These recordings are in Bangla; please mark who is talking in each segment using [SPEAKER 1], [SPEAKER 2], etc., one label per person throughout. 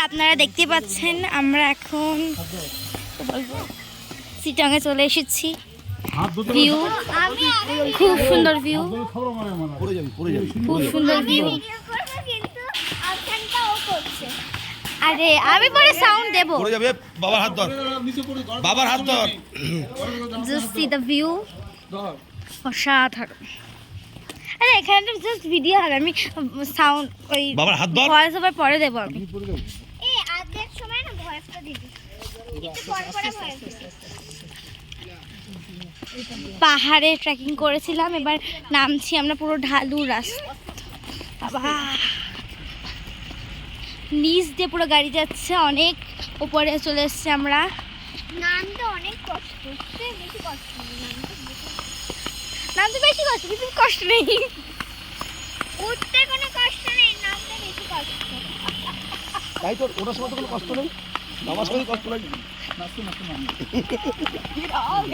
[SPEAKER 1] আপনারা দেখতে পাচ্ছেন আমরা এখন চিটাঙে চলে এসেছি। ভিউ খুব সুন্দর, ভিউ খুব সুন্দর ভিউ। আরে আমি পরে সাউন্ড দেবো।
[SPEAKER 2] বাবার হাত ধর, বাবার হাত ধর।
[SPEAKER 1] জাস্ট সি দ্য ভিউ, অসাধারণ। আরে এখানে তো জাস্ট ভিডিও হবে, আমি সাউন্ড ওই
[SPEAKER 2] বাবার হাত ধর,
[SPEAKER 1] ভয়েস ওভার পরে দেবো আমি।
[SPEAKER 3] এই আধেক সময় না ভয়েসটা দিবি, একটু পর পরে ভয়েস দিবি।
[SPEAKER 1] পাহাড়ে ট্রেকিং করেছিলাম, এবার নামছি আমরা পুরো ঢালু রাস্তা। বাবা, নিচ দিয়ে পুরো গাড়ি যাচ্ছে, অনেক উপরে চলে এসেছি আমরা।
[SPEAKER 3] নামতে অনেক কষ্ট, উঠতে বেশি কষ্ট নেই।
[SPEAKER 1] নামতে বেশি কষ্ট, কিন্তু কষ্ট নেই।
[SPEAKER 3] উঠতে কোনো কষ্ট নেই, নামতে বেশি কষ্ট।
[SPEAKER 2] তাই তোর ওটার সময় তো কোনো কষ্ট নেই, নামার সময় কষ্ট লাগে।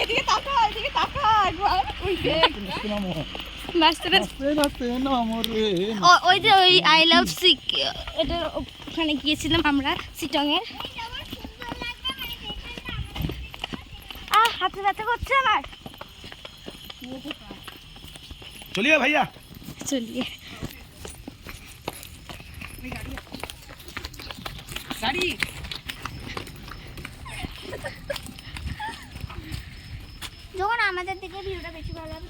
[SPEAKER 1] এদিকে তাকা, এদিকে তাকা একবার, ওই দেখ নাচতে ওই যে ওই আই লাভ সিক, এটা ওখানে গিয়েছিলাম আমরা চিটংয়ে। হাতে ব্যথা করছে আমার।
[SPEAKER 2] চলিয়ে ভাইয়া,
[SPEAKER 1] চলিয়ে
[SPEAKER 3] যখন আমাদের দিকে ভিউটা বেশি ভালো হবে